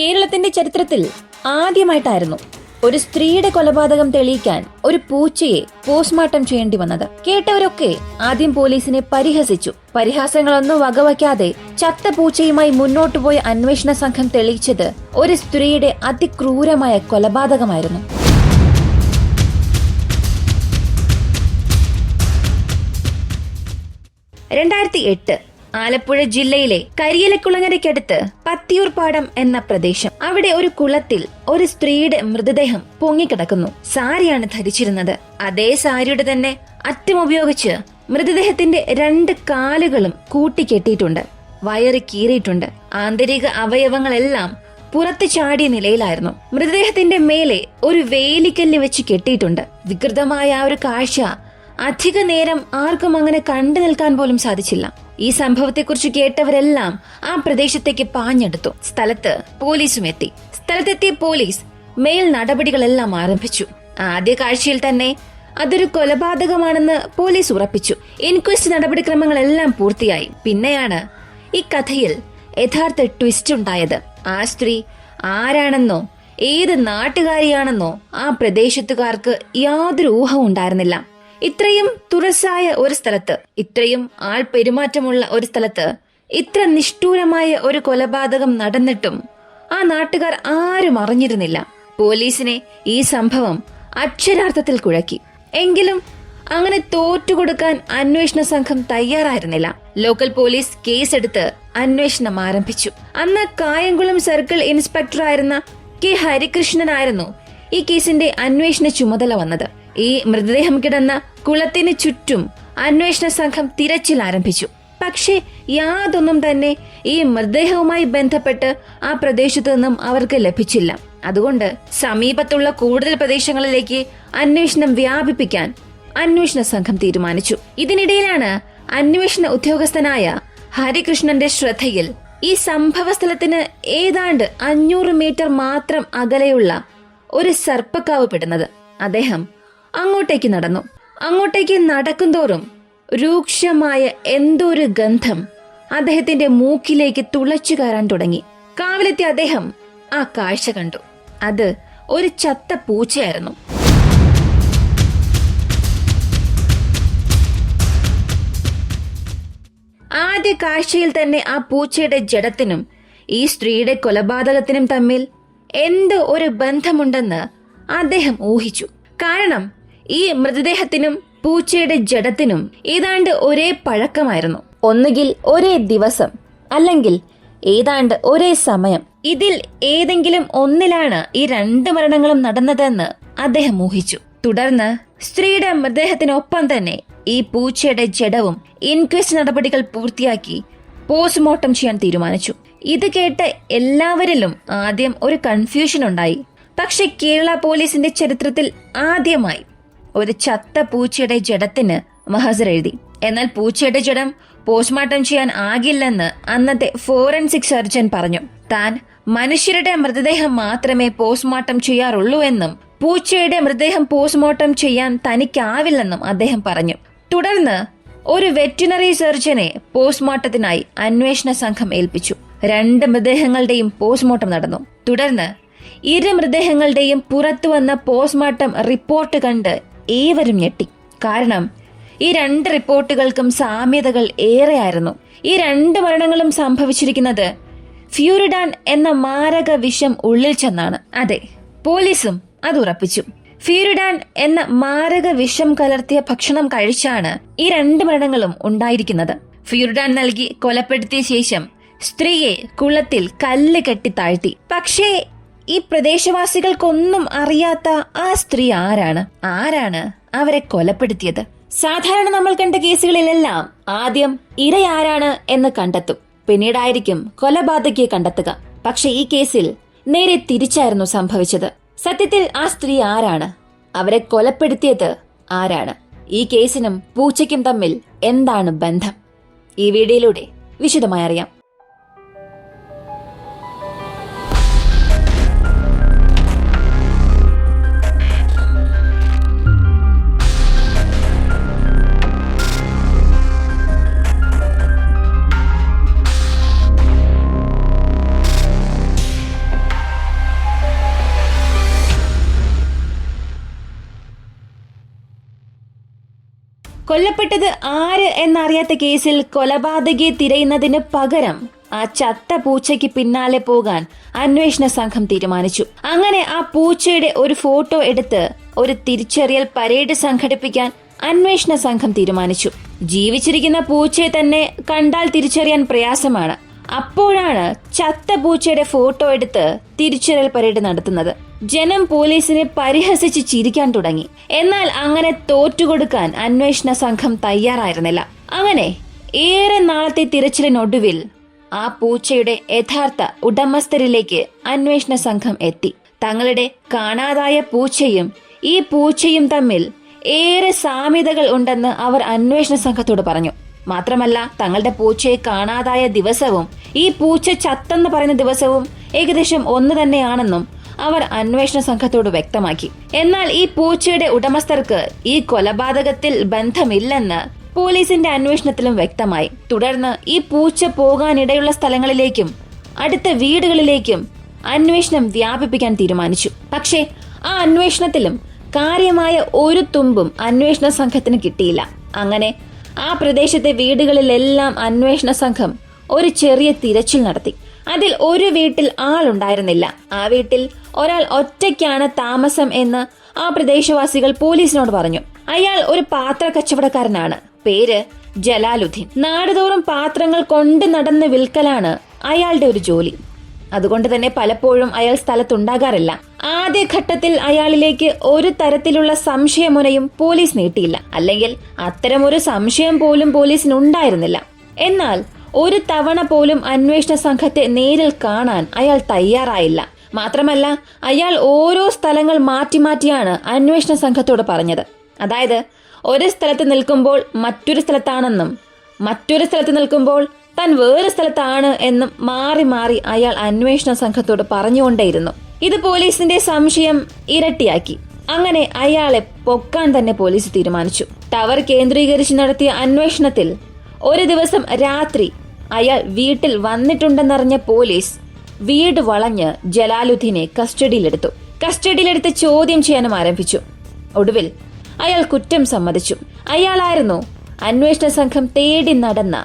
കേരളത്തിന്റെ ചരിത്രത്തിൽ ആദ്യമായിട്ടായിരുന്നു ഒരു സ്ത്രീയുടെ കൊലപാതകം തെളിയിക്കാൻ ഒരു പൂച്ചയെ പോസ്റ്റ്മോർട്ടം ചെയ്യേണ്ടി വന്നത്. കേട്ടവരൊക്കെ ആദ്യം പോലീസിനെ പരിഹസിച്ചു. പരിഹാസങ്ങളൊന്നും വകവയ്ക്കാതെ ചത്ത പൂച്ചയുമായി മുന്നോട്ടുപോയ അന്വേഷണ സംഘം തെളിയിച്ചത് ഒരു സ്ത്രീയുടെ അതിക്രൂരമായ കൊലപാതകമായിരുന്നു. ആലപ്പുഴ ജില്ലയിലെ കരിയിലക്കുളങ്ങരയ്ക്കടുത്ത് പത്തിയൂർപ്പാടം എന്ന പ്രദേശം. അവിടെ ഒരു കുളത്തിൽ ഒരു സ്ത്രീയുടെ മൃതദേഹം പൊങ്ങിക്കിടക്കുന്നു. സാരിയാണ് ധരിച്ചിരുന്നത്. അതേ സാരിയുടെ തന്നെ അറ്റം ഉപയോഗിച്ച് മൃതദേഹത്തിന്റെ 2 കാലുകളും കൂട്ടിക്കെട്ടിയിട്ടുണ്ട്. വയറ് കീറിയിട്ടുണ്ട്. ആന്തരിക അവയവങ്ങളെല്ലാം പുറത്തു ചാടിയ നിലയിലായിരുന്നു. മൃതദേഹത്തിന്റെ മേലെ ഒരു വേലിക്കല്ല് വെച്ച് കെട്ടിയിട്ടുണ്ട്. വികൃതമായ ആ ഒരു കാഴ്ച അധിക നേരം ആർക്കും അങ്ങനെ കണ്ടു നിൽക്കാൻ പോലും സാധിച്ചില്ല. ഈ സംഭവത്തെക്കുറിച്ച് കേട്ടവരെല്ലാം ആ പ്രദേശത്തേക്ക് പാഞ്ഞെടുത്തു. സ്ഥലത്ത് പോലീസും എത്തി. സ്ഥലത്തെത്തിയ പോലീസ് മേൽ നടപടികളെല്ലാം ആരംഭിച്ചു. ആദ്യ കാഴ്ചയിൽ തന്നെ അതൊരു കൊലപാതകമാണെന്ന് പോലീസ് ഉറപ്പിച്ചു. ഇൻക്വസ്റ്റ് നടപടിക്രമങ്ങളെല്ലാം പൂർത്തിയായി. പിന്നെയാണ് ഈ കഥയിൽ യഥാർത്ഥ ട്വിസ്റ്റ് ഉണ്ടായത്. ആ സ്ത്രീ ആരാണെന്നോ ഏത് നാട്ടുകാരിയാണെന്നോ ആ പ്രദേശത്തുകാർക്ക് യാതൊരു ഊഹവും ഉണ്ടായിരുന്നില്ല. ഇത്രയും തുറസായ ഒരു സ്ഥലത്ത്, ഇത്രയും ആൾ പെരുമാറ്റമുള്ള ഒരു സ്ഥലത്ത് ഇത്ര നിഷ്ഠൂരമായ ഒരു കൊലപാതകം നടന്നിട്ടും ആ നാട്ടുകാർ ആരും അറിഞ്ഞിരുന്നില്ല. പോലീസിനെ ഈ സംഭവം അക്ഷരാർത്ഥത്തിൽ കുഴക്കി. എങ്കിലും അങ്ങനെ തോറ്റുകൊടുക്കാൻ അന്വേഷണ സംഘം തയ്യാറായിരുന്നില്ല. ലോക്കൽ പോലീസ് കേസെടുത്ത് അന്വേഷണം ആരംഭിച്ചു. അന്ന് കായംകുളം സർക്കിൾ ഇൻസ്പെക്ടറായിരുന്ന കെ ഹരികൃഷ്ണനായിരുന്നു ഈ കേസിന്റെ അന്വേഷണ ചുമതല വന്നത്. ഈ മൃതദേഹം കിടന്ന കുളത്തിന് ചുറ്റും അന്വേഷണ സംഘം തിരച്ചിൽ ആരംഭിച്ചു. പക്ഷേ യാതൊന്നും തന്നെ ഈ മൃതദേഹവുമായി ബന്ധപ്പെട്ട് ആ പ്രദേശത്തു നിന്നും അവർക്ക് ലഭിച്ചില്ല. അതുകൊണ്ട് സമീപത്തുള്ള കൂടുതൽ പ്രദേശങ്ങളിലേക്ക് അന്വേഷണം വ്യാപിപ്പിക്കാൻ അന്വേഷണ സംഘം തീരുമാനിച്ചു. ഇതിനിടയിലാണ് അന്വേഷണ ഉദ്യോഗസ്ഥനായ ഹരികൃഷ്ണന്റെ ശ്രദ്ധയിൽ ഈ സംഭവ സ്ഥലത്തിന് ഏതാണ്ട് 500 മീറ്റർ മാത്രം അകലെയുള്ള ഒരു സർപ്പക്കാവ് പെടുന്നത്. അദ്ദേഹം അങ്ങോട്ടേക്ക് നടന്നു. അങ്ങോട്ടേക്ക് നടക്കുന്തോറും രൂക്ഷമായ എന്തോ ഒരു ഗന്ധം അദ്ദേഹത്തിന്റെ മൂക്കിലേക്ക് തുളച്ചു കയറാൻ തുടങ്ങി. കാവിലെത്തിയ അദ്ദേഹം ആ കാഴ്ച കണ്ടു. അത് ഒരു ചത്ത പൂച്ചയായിരുന്നു. ആദ്യ കാഴ്ചയിൽ തന്നെ ആ പൂച്ചയുടെ ജഡത്തിനും ഈ സ്ത്രീയുടെ കൊലപാതകത്തിനും തമ്മിൽ എന്തോ ഒരു ബന്ധമുണ്ടെന്ന് അദ്ദേഹം ഊഹിച്ചു. കാരണം ഈ മൃതദേഹത്തിനും പൂച്ചയുടെ ജഡത്തിനും ഏതാണ്ട് ഒരേ പഴക്കമായിരുന്നു. ഒന്നുകിൽ ഒരേ ദിവസം, അല്ലെങ്കിൽ ഏതാണ്ട് ഒരേ സമയം. ഇതിൽ ഏതെങ്കിലും ഒന്നിലാണ് ഈ 2 മരണങ്ങളും നടന്നതെന്ന് അദ്ദേഹം ഊഹിച്ചു. തുടർന്ന് സ്ത്രീയുടെ മൃതദേഹത്തിനൊപ്പം തന്നെ ഈ പൂച്ചയുടെ ജഡവും ഇൻക്വസ്റ്റ് നടപടികൾ പൂർത്തിയാക്കി പോസ്റ്റ്മോർട്ടം ചെയ്യാൻ തീരുമാനിച്ചു. ഇത് കേട്ട് എല്ലാവരിലും ആദ്യം ഒരു കൺഫ്യൂഷൻ ഉണ്ടായി. പക്ഷെ കേരള പോലീസിന്റെ ചരിത്രത്തിൽ ആദ്യമായി ഒരു ചത്ത പൂച്ചയുടെ ജഡത്തിന് മഹസർ എഴുതി. എന്നാൽ പൂച്ചയുടെ ജഡം പോസ്റ്റ്മോർട്ടം ചെയ്യാൻ ആകില്ലെന്ന് അന്നത്തെ ഫോറൻസിക് സർജൻ പറഞ്ഞു. താൻ മനുഷ്യരുടെ മൃതദേഹം മാത്രമേ പോസ്റ്റ്മോർട്ടം ചെയ്യാറുള്ളൂ എന്നും പൂച്ചയുടെ മൃതദേഹം പോസ്റ്റ്മോർട്ടം ചെയ്യാൻ തനിക്കാവില്ലെന്നും അദ്ദേഹം പറഞ്ഞു. തുടർന്ന് ഒരു വെറ്റിനറി സർജനെ പോസ്റ്റ്മോർട്ടത്തിനായി അന്വേഷണ സംഘം ഏൽപ്പിച്ചു. 2 മൃതദേഹങ്ങളുടെയും പോസ്റ്റ്മോർട്ടം നടന്നു. തുടർന്ന് 2 മൃതദേഹങ്ങളുടെയും പുറത്തു വന്ന പോസ്റ്റ്മോർട്ടം റിപ്പോർട്ട് കണ്ട് ഏവരും ഞെട്ടി. കാരണം ഈ 2 റിപ്പോർട്ടുകൾക്കും സാമ്യതകൾ ഏറെയായിരുന്നു. ഈ 2 മരണങ്ങളും സംഭവിച്ചിരിക്കുന്നത് ഫ്യൂരിഡാൻ എന്ന മാരക വിഷം ഉള്ളിൽ ചെന്നാണ്. അതെ, പോലീസും അത് ഉറപ്പിച്ചു. ഫ്യൂരിഡാൻ എന്ന മാരക വിഷം കലർത്തിയ ഭക്ഷണം കഴിച്ചാണ് ഈ 2 മരണങ്ങളും ഉണ്ടായിരിക്കുന്നത്. ഫ്യൂരിഡാൻ നൽകി കൊലപ്പെടുത്തിയ ശേഷം സ്ത്രീയെ കുളത്തിൽ കല്ല് കെട്ടി താഴ്ത്തി. പക്ഷേ ഈ പ്രദേശവാസികൾക്കൊന്നും അറിയാത്ത ആ സ്ത്രീ ആരാണ് അവരെ കൊലപ്പെടുത്തിയത്? സാധാരണ നമ്മൾ കണ്ട കേസുകളിലെല്ലാം ആദ്യം ഇരയാരാണ് എന്ന് കണ്ടെത്തും, പിന്നീടായിരിക്കും കൊലപാതകിയെ കണ്ടെത്തുക. പക്ഷെ ഈ കേസിൽ നേരെ തിരിച്ചായിരുന്നു സംഭവിച്ചത്. സത്യത്തിൽ ആ സ്ത്രീ ആരാണ്? അവരെ കൊലപ്പെടുത്തിയത് ആരാണ്? ഈ കേസിനും പൂച്ചയ്ക്കും തമ്മിൽ എന്താണ് ബന്ധം? ഈ വീഡിയോയിലൂടെ വിശദമായി അറിയാം. കൊല്ലപ്പെട്ടത് ആര് എന്നറിയാത്ത കേസിൽ കൊലപാതകയെ തിരയുന്നതിന് പകരം ആ ചത്ത പൂച്ചയ്ക്ക് പിന്നാലെ പോകാൻ അന്വേഷണ സംഘം തീരുമാനിച്ചു. അങ്ങനെ ആ പൂച്ചയുടെ ഒരു ഫോട്ടോ എടുത്ത് ഒരു തിരിച്ചറിയൽ പരേഡ് സംഘടിപ്പിക്കാൻ അന്വേഷണ സംഘം തീരുമാനിച്ചു. ജീവിച്ചിരിക്കുന്ന പൂച്ചയെ തന്നെ കണ്ടാൽ തിരിച്ചറിയാൻ പ്രയാസമാണ്. അപ്പോഴാണ് ചത്ത പൂച്ചയുടെ ഫോട്ടോ എടുത്ത് തിരിച്ചറിയൽ പരേഡ് നടത്തുന്നത്. ജനം പോലീസിനെ പരിഹസിച്ച് ചിരിക്കാൻ തുടങ്ങി. എന്നാൽ അങ്ങനെ തോറ്റുകൊടുക്കാൻ അന്വേഷണ സംഘം തയ്യാറായിരുന്നില്ല. അങ്ങനെ ഏറെ നാളത്തെ തിരച്ചിലിനൊടുവിൽ ആ പൂച്ചയുടെ യഥാർത്ഥ ഉടമസ്ഥരിലേക്ക് അന്വേഷണ സംഘം എത്തി. തങ്ങളുടെ കാണാതായ പൂച്ചയും ഈ പൂച്ചയും തമ്മിൽ ഏറെ സാമ്യതകൾ ഉണ്ടെന്ന് അവർ അന്വേഷണ സംഘത്തോട് പറഞ്ഞു. മാത്രമല്ല, തങ്ങളുടെ പൂച്ചയെ കാണാതായ ദിവസവും ഈ പൂച്ച ചത്തെന്ന് പറയുന്ന ദിവസവും ഏകദേശം ഒന്ന് തന്നെയാണെന്നും അവർ അന്വേഷണ സംഘത്തോട് വ്യക്തമാക്കി. എന്നാൽ ഈ പൂച്ചയുടെ ഉടമസ്ഥർക്ക് ഈ കൊലപാതകത്തിൽ ബന്ധമില്ലെന്ന് പോലീസിന്റെ അന്വേഷണത്തിലും വ്യക്തമായി. തുടർന്ന് ഈ പൂച്ച പോകാനിടയുള്ള സ്ഥലങ്ങളിലേക്കും അടുത്ത വീടുകളിലേക്കും അന്വേഷണം വ്യാപിപ്പിക്കാൻ തീരുമാനിച്ചു. പക്ഷേ ആ അന്വേഷണത്തിലും കാര്യമായ ഒരു തുമ്പും അന്വേഷണ സംഘത്തിന് കിട്ടിയില്ല. അങ്ങനെ ആ പ്രദേശത്തെ വീടുകളിലെല്ലാം അന്വേഷണ സംഘം ഒരു ചെറിയ തിരച്ചിൽ നടത്തി. അതിൽ ഒരു വീട്ടിൽ ആളുണ്ടായിരുന്നില്ല. ആ വീട്ടിൽ ഒരാൾ ഒറ്റയ്ക്കാണ് താമസം എന്ന് ആ പ്രദേശവാസികൾ പോലീസിനോട് പറഞ്ഞു. അയാൾ ഒരു പാത്ര കച്ചവടക്കാരനാണ്. പേര് ജലാലുദ്ദീൻ. നാടുതോറും പാത്രങ്ങൾ കൊണ്ട് നടന്ന് വിൽക്കലാണ് അയാളുടെ ഒരു ജോലി. അതുകൊണ്ട് തന്നെ പലപ്പോഴും അയാൾ സ്ഥലത്തുണ്ടാകാറില്ല. ആദ്യഘട്ടത്തിൽ അയാളിലേക്ക് ഒരു തരത്തിലുള്ള സംശയമുനയും പോലീസ് നീട്ടിയില്ല. അല്ലെങ്കിൽ അത്തരമൊരു സംശയം പോലും പോലീസിനുണ്ടായിരുന്നില്ല. എന്നാൽ ഒരു തവണ പോലും അന്വേഷണ സംഘത്തെ നേരിൽ കാണാൻ അയാൾ തയ്യാറായില്ല. മാത്രമല്ല, അയാൾ ഓരോ സ്ഥലങ്ങൾ മാറ്റി മാറ്റിയാണ് അന്വേഷണ സംഘത്തോട് പറഞ്ഞത്. അതായത്, ഒരു സ്ഥലത്ത് നിൽക്കുമ്പോൾ മറ്റൊരു സ്ഥലത്താണെന്നും മറ്റൊരു സ്ഥലത്ത് നിൽക്കുമ്പോൾ താൻ വേറെ സ്ഥലത്താണ് എന്നും മാറി മാറി അയാൾ അന്വേഷണ സംഘത്തോട് പറഞ്ഞുകൊണ്ടേയിരുന്നു. ഇത് പോലീസിന്റെ സംശയം ഇരട്ടിയാക്കി. അങ്ങനെ അയാളെ പൊക്കാൻ തന്നെ പോലീസ് തീരുമാനിച്ചു. ടവർ കേന്ദ്രീകരിച്ച് നടത്തിയ അന്വേഷണത്തിൽ ഒരു ദിവസം രാത്രി അയാൾ വീട്ടിൽ വന്നിട്ടുണ്ടെന്നറിഞ്ഞ പോലീസ് വീട് വളഞ്ഞ് ജലാലുദ്ദീനെ കസ്റ്റഡിയിലെടുത്ത് ചോദ്യം ചെയ്യാനും ആരംഭിച്ചു. ഒടുവിൽ അയാൾ കുറ്റം സമ്മതിച്ചു. അയാളായിരുന്നു അന്വേഷണ സംഘം തേടി നടന്ന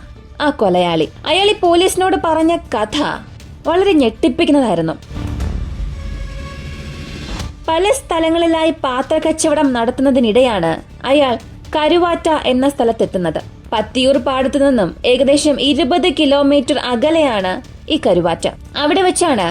ആ കൊലയാളി. അയാൾ ഈ പോലീസിനോട് പറഞ്ഞ കഥ വളരെ ഞെട്ടിപ്പിക്കുന്നതായിരുന്നു. പല സ്ഥലങ്ങളിലായി പാത്ര കച്ചവടം നടത്തുന്നതിനിടെയാണ് അയാൾ കരുവാറ്റ എന്ന സ്ഥലത്തെത്തുന്നത്. പത്തിയൂർ പാടത്തു നിന്നും ഏകദേശം 20 കിലോമീറ്റർ അകലെയാണ് ഈ കരുവാറ്റ. അവിടെ വെച്ചാണ്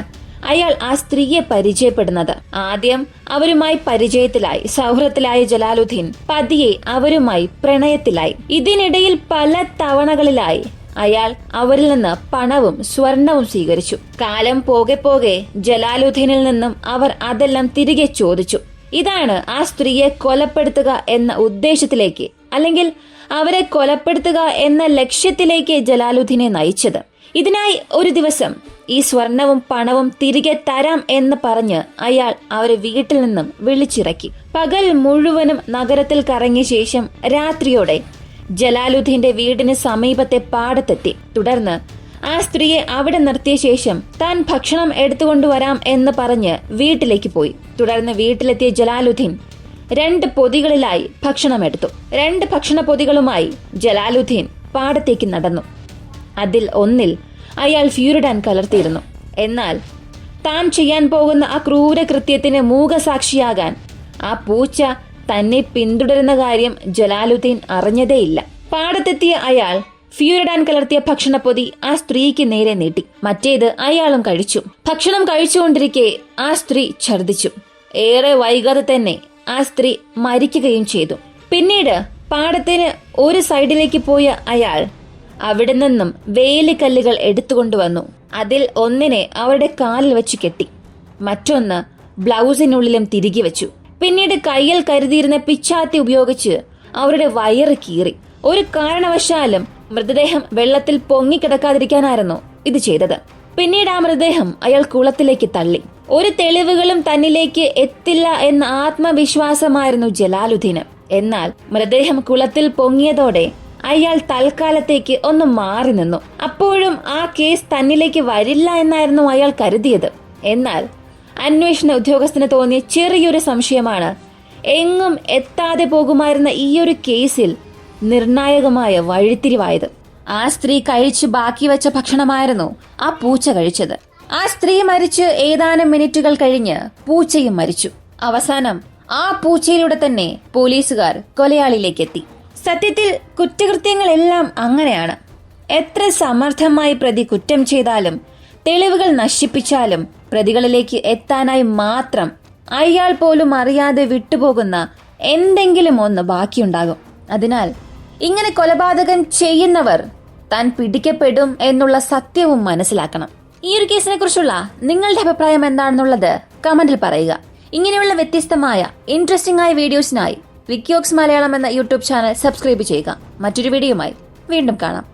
അയാൾ ആ സ്ത്രീയെ പരിചയപ്പെടുന്നത്. ആദ്യം അവരുമായി പരിചയത്തിലായി, സൗഹൃദത്തിലായ ജലാലുദ്ദീൻ പതിയെ അവരുമായി പ്രണയത്തിലായി. ഇതിനിടയിൽ പല തവണകളിലായി അയാൾ അവരിൽ നിന്ന് പണവും സ്വർണവും സ്വീകരിച്ചു. കാലം പോകെ പോകെ ജലാലുദ്ദീനിൽ നിന്നും അവർ അതെല്ലാം തിരികെ ചോദിച്ചു. ഇതാണ് ആ സ്ത്രീയെ കൊലപ്പെടുത്തുക എന്ന ഉദ്ദേശത്തിലേക്ക്, അല്ലെങ്കിൽ അവരെ കൊലപ്പെടുത്തുക എന്ന ലക്ഷ്യത്തിലേക്ക് ജലാലുദ്ദീനെ നയിച്ചത്. ഇതിനായി ഒരു ദിവസം ഈ സ്വർണവും പണവും തിരികെ തരാം എന്ന് പറഞ്ഞ് അയാൾ അവരെ വീട്ടിൽ നിന്നും വിളിച്ചിറക്കി. പകൽ മുഴുവനും നഗരത്തിൽ കറങ്ങിയ ശേഷം രാത്രിയോടെ ജലാലുദ്ദീന്റെ വീടിന് സമീപത്തെ പാടത്തെത്തി. തുടർന്ന് ആ സ്ത്രീയെ അവിടെ നിർത്തിയ ശേഷം താൻ ഭക്ഷണം എടുത്തുകൊണ്ടുവരാം എന്ന് പറഞ്ഞ് വീട്ടിലേക്ക് പോയി. തുടർന്ന് വീട്ടിലെത്തിയ ജലാലുദ്ദീൻ 2 പൊതികളിലായി ഭക്ഷണം എടുത്തു. 2 ഭക്ഷണ പൊതികളുമായി ജലാലുദ്ദീൻ പാടത്തേക്ക് നടന്നു. അതിൽ ഒന്നിൽ അയാൾ ഫ്യൂരിഡാൻ കലർത്തിയിരുന്നു. എന്നാൽ താൻ ചെയ്യാൻ പോകുന്ന ആ ക്രൂര കൃത്യത്തിന് മൂകസാക്ഷിയാകാൻ ആ പൂച്ച തന്നെ പിന്തുടരുന്ന കാര്യം ജലാലുദ്ദീൻ അറിഞ്ഞതേയില്ല. പാടത്തെത്തിയ അയാൾ ഫ്യൂരിഡാൻ കലർത്തിയ ഭക്ഷണപ്പൊതി ആ സ്ത്രീക്ക് നേരെ നീട്ടി. മറ്റേത് അയാളും കഴിച്ചു. ഭക്ഷണം കഴിച്ചുകൊണ്ടിരിക്കെ ആ സ്ത്രീ ഛർദിച്ചു. ഏറെ വൈകാതെ തന്നെ ആ സ്ത്രീ മരിക്കുകയും ചെയ്തു. പിന്നീട് പാടത്തിന് ഒരു സൈഡിലേക്ക് പോയ അയാൾ അവിടെ നിന്നും വേലിക്കല്ലുകൾ എടുത്തുകൊണ്ടുവന്നു. അതിൽ ഒന്നിനെ അവരുടെ കാലിൽ വെച്ച് കെട്ടി, മറ്റൊന്ന് ബ്ലൗസിനുള്ളിലും തിരികെ വെച്ചു. പിന്നീട് കയ്യിൽ കരുതിയിരുന്ന പിച്ചാത്തി ഉപയോഗിച്ച് അവരുടെ വയറ് കീറി. ഒരു കാരണവശാലും മൃതദേഹം വെള്ളത്തിൽ പൊങ്ങിക്കിടക്കാതിരിക്കാനായിരുന്നു ഇത് ചെയ്തത്. പിന്നീട് ആ മൃതദേഹം അയാൾ കുളത്തിലേക്ക് തള്ളി. ഒരു തെളിവുകളും തന്നിലേക്ക് എത്തില്ല എന്ന ആത്മവിശ്വാസമായിരുന്നു ജലാലുദ്ദീന്. എന്നാൽ മൃതദേഹം കുളത്തിൽ പൊങ്ങിയതോടെ അയാൾ തൽക്കാലത്തേക്ക് ഒന്ന് മാറി നിന്നു. അപ്പോഴും ആ കേസ് തന്നിലേക്ക് വരില്ല എന്നായിരുന്നു അയാൾ കരുതിയത്. എന്നാൽ അന്വേഷണ ഉദ്യോഗസ്ഥന് തോന്നിയ ചെറിയൊരു സംശയമാണ്, എങ്ങും എത്താതെ പോകുമായിരുന്ന ഈയൊരു കേസിൽ നിർണായകമായ വഴിത്തിരിവായത്. ആ സ്ത്രീ കഴിച്ചു ബാക്കി വെച്ച ഭക്ഷണമായിരുന്നു ആ പൂച്ച കഴിച്ചത്. ആ സ്ത്രീ മരിച്ച് ഏതാനും മിനിറ്റുകൾ കഴിഞ്ഞ് പൂച്ചയും മരിച്ചു. അവസാനം ആ പൂച്ചയിലൂടെ തന്നെ പോലീസുകാർ കൊലയാളിയിലേക്ക് എത്തി. സത്യത്തിൽ കുറ്റകൃത്യങ്ങളെല്ലാം അങ്ങനെയാണ്. എത്ര സമർത്ഥമായി പ്രതി കുറ്റം ചെയ്താലും തെളിവുകൾ നശിപ്പിച്ചാലും പ്രതികളിലേക്ക് എത്താനായി മാത്രം അയാൾ പോലും അറിയാതെ വിട്ടുപോകുന്ന എന്തെങ്കിലും ഒന്ന് ബാക്കിയുണ്ടാകും. അതിനാൽ ഇങ്ങനെ കൊലപാതകം ചെയ്യുന്നവർ താൻ പിടിക്കപ്പെടും എന്നുള്ള സത്യവും മനസ്സിലാക്കണം. ഈ ഒരു കേസിനെ കുറിച്ചുള്ള നിങ്ങളുടെ അഭിപ്രായം എന്താണെന്നുള്ളത് കമന്റിൽ പറയുക. ഇങ്ങനെയുള്ള വ്യത്യസ്തമായ ഇൻട്രസ്റ്റിംഗ് ആയ വീഡിയോസിനായി വിക്കിയോക്സ് മലയാളം എന്ന യൂട്യൂബ് ചാനൽ സബ്സ്ക്രൈബ് ചെയ്യുക. മറ്റൊരു വീഡിയോയുമായി വീണ്ടും കാണാം.